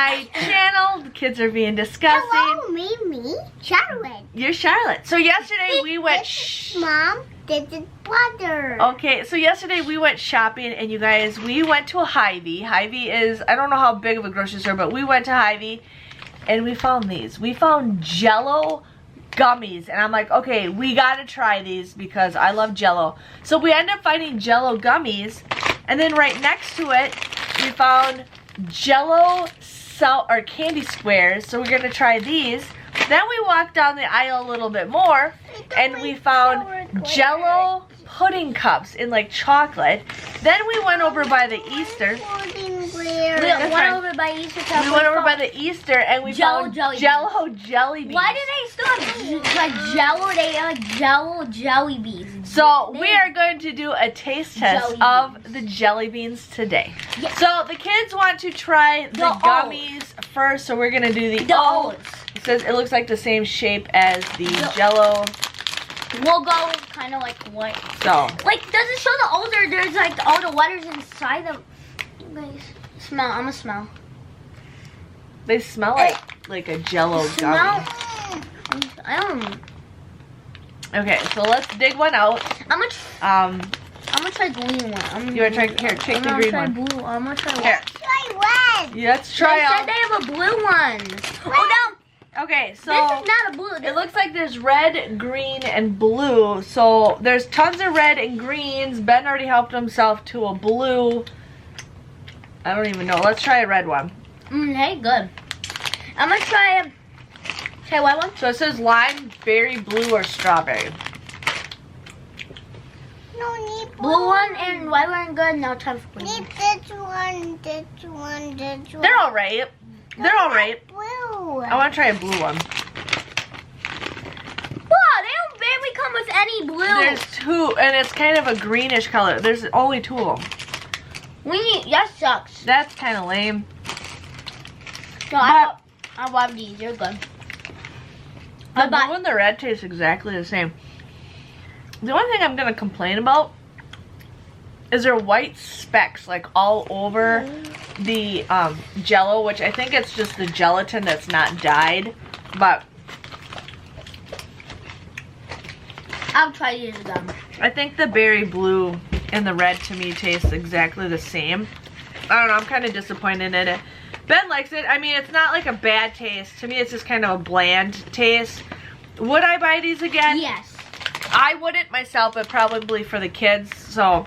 my channel. The kids are being disgusting. Hello, me, Charlotte. You're Charlotte. So yesterday we went. Mom, this is brother. Okay, so yesterday we went shopping, and you guys, we went to a Hy-Vee. Hy-Vee is, I don't know how big of a grocery store, but we went to Hy-Vee, and we found these. We found Jello Gummies, and I'm like, okay, we gotta try these because I love Jello. So we ended up finding Jello Gummies, and then right next to it, we found Jello candy squares. So we're gonna try these. Then we walked down the aisle a little bit more, and we found Jello pudding cups in like chocolate. Then we went over by the Easter. We went over by the Easter, and we found Jello jelly beans. Why do they still have like Jello? They have Jello jelly beans. So we are going to do a taste test of the jelly beans today. Yes. So the kids want to try the gummies first, so we're gonna do the O's. It says it looks like the same shape as the Jello. We'll go kind of like what? So. Like, does it show the O's or there's like all the letters inside them? Guys, smell. I'm gonna smell. They smell like a Jello gummy. I don't. Okay, so let's dig one out. I'm gonna try green one. You wanna try? Here, take the green one. Blue. I'm gonna try here. Try red. Yeah, let's try out. They have a blue one. Oh no. Okay, so this is not a blue. It looks like there's red, green, and blue. So there's tons of red and greens. Ben already helped himself to a blue. I don't even know. Let's try a red one. Hey, good. I'm gonna try white one. So it says lime, berry, blue, or strawberry. No, need blue one and white one good. Now time for green. Need this one. They're all right. They're all right. Blue. I want to try a blue one. Wow, they don't barely come with any blue. There's two, and it's kind of a greenish color. There's only two of them. That sucks. That's kind of lame. No, I love these. They're good. The blue and the red taste exactly the same. The only thing I'm going to complain about is there white specks like all over the Jello, which I think it's just the gelatin that's not dyed, but I'll try these again. I think the berry blue and the red to me taste exactly the same. I don't know, I'm kind of disappointed in it. Ben likes it. I mean, it's not like a bad taste. To me, it's just kind of a bland taste. Would I buy these again? Yes. I wouldn't myself, but probably for the kids, so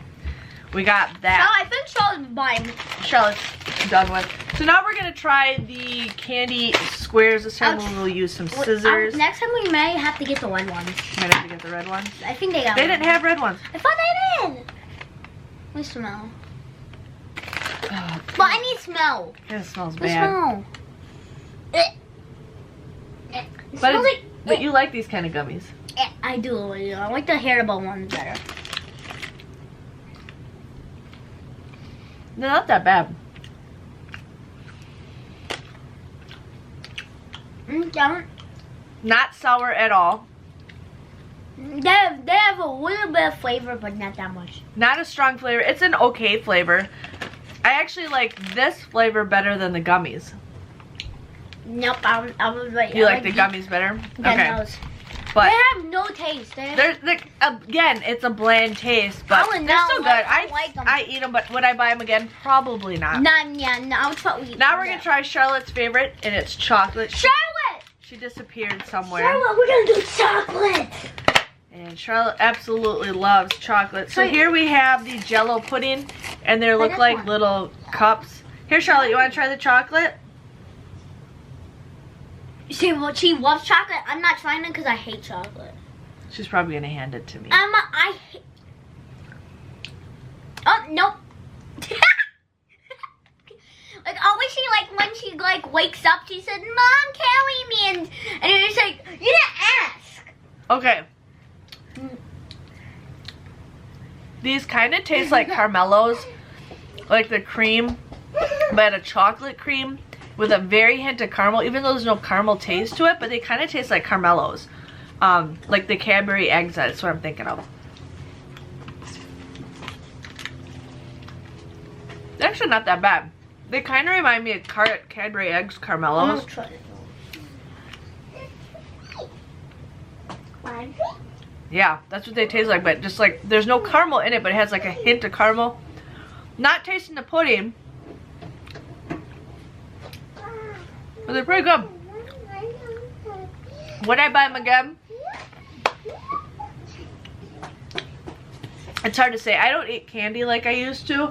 we got that. Oh, I think Charlotte's buying. Charlotte's done with. So now we're going to try the candy squares. This time we'll use some scissors. Next time we may have to get the red ones. Might have to get the red ones. I think they got They didn't have red ones. I thought they did. Let me smell. Oh, but I need smell. it smells Let me bad. Smell. But you like these kind of gummies. I do. I like the Haribo ones better. They're not that bad. Not sour at all. They have a little bit of flavor, but not that much. Not a strong flavor. It's an okay flavor. I actually like this flavor better than the gummies. Nope, I was right. You like the gummies better? Okay. Those. But they have no taste. Again, it's a bland taste, but they're still good. I like them. I eat them, but would I buy them again? Probably not. No. Now we're gonna try Charlotte's favorite, and it's chocolate. Charlotte! She disappeared somewhere. Charlotte, we're gonna do chocolate. And Charlotte absolutely loves chocolate. So here we have the Jello pudding, and they look like little cups. Here, Charlotte, you want to try the chocolate? She loves chocolate. I'm not trying it because I hate chocolate. She's probably gonna hand it to me. I hate. Oh nope. Like always, when she wakes up, she said, "Mom, carry me," and it's like you didn't ask. Okay. These kind of taste like caramellos, like the cream, but a chocolate cream with a very hint of caramel, even though there's no caramel taste to it, but they kind of taste like caramellos. Like the Cadbury eggs, that's what I'm thinking of. They're actually not that bad. They kind of remind me of Cadbury Eggs I'm Caramellos. gonna try it. Yeah, that's what they taste like, but just like, there's no caramel in it, but it has like a hint of caramel. Not tasting the pudding. But they're pretty good. Would I buy them again? It's hard to say. I don't eat candy like I used to.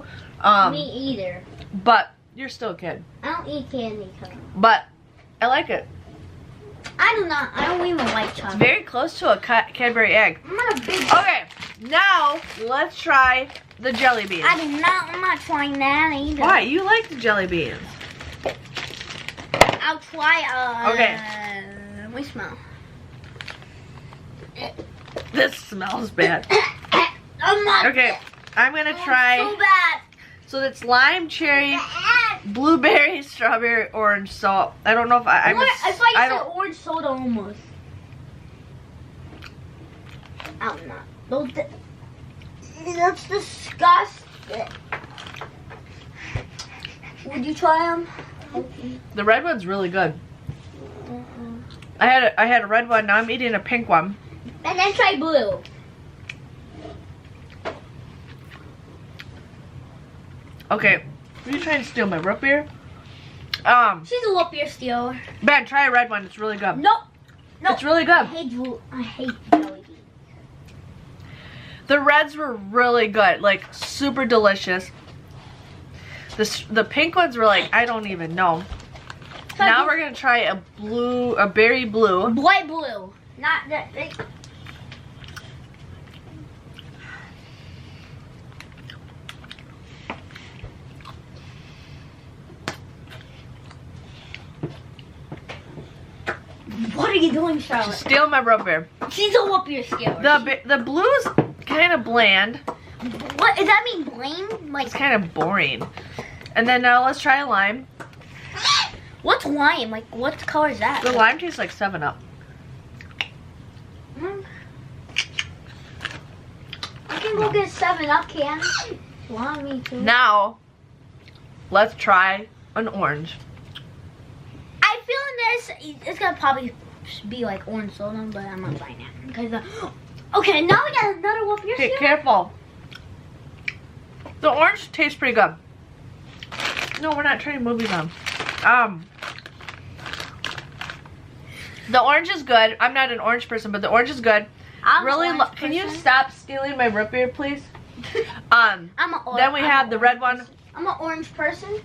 Me either. But you're still a kid. I don't eat candy. But I like it. I do not. I don't even like It's chocolate. very close to a Cadbury egg. I'm not a big. Okay, now let's try the jelly beans. I'm not trying that either. Why? You like the jelly beans. I'll try. Okay. Let me smell. This smells bad. I'm not. Okay, I'm gonna try. So bad. So it's lime, cherry, blueberry, strawberry, orange. So I don't know if I It's like I the don't. orange soda almost. I'm not. That's disgusting. Would you try them? The red one's really good. I had a red one. Now I'm eating a pink one. And then try blue. Okay, are you trying to steal my root beer? She's a root beer stealer. Ben, try a red one. It's really good. Nope. Nope. It's really I good. hate jelly beans. The reds were really good, like super delicious. The pink ones were like, I don't even know. Now we're gonna try a berry blue. Light blue. Not that. What are you doing, Charlotte? Steal my root beer. She's a root beer stealer. The blue's kind of bland. What does that mean? Blame? Like It's kind of boring. And then now let's try a lime. what's lime? Like what color is that? The lime tastes like 7-Up. I can go get 7-Up can. Want me to? Now, let's try an orange. I feel it's gonna probably be like orange soda, but I'm not buying it because. Okay, now we got another root beer Okay, stealer. careful. The orange tastes pretty good. No, we're not turning movies on. The orange is good. I'm not an orange person, but the orange is good. I'm Really, an orange can you person. stop stealing my root beer, please? I'm Then we have the red one, I'm an orange person.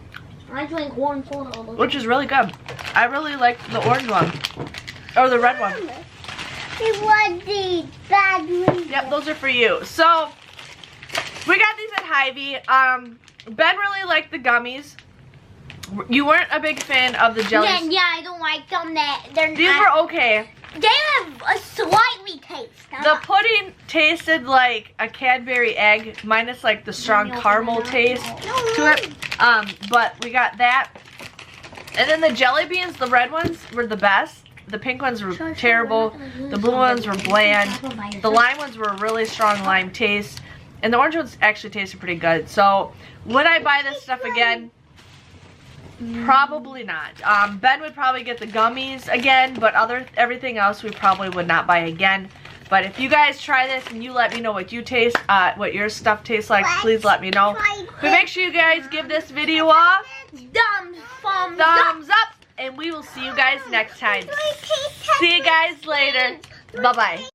I drink orange soda all the time. which is really good. I really like the orange one, or the red one. It was the bad one. Yep, those are for you. So we got these at Hy-Vee. Ben really liked the gummies. You weren't a big fan of the jellies. Yeah, I don't like them. They're These were okay. They have a slightly taste. The pudding tasted like a Cadbury egg, minus like the strong caramel taste to it. But we got that. And then the jelly beans, the red ones were the best. The pink ones were terrible. The blue ones were bland. The lime ones were a really strong lime taste. And the orange ones actually tasted pretty good. So would I buy this stuff again? Probably not. Ben would probably get the gummies again, but everything else we probably would not buy again. But if you guys try this and you let me know what you taste, what your stuff tastes like, please let me know. But make sure you guys give this video a thumbs up, and we will see you guys next time. See you guys later. Bye-bye.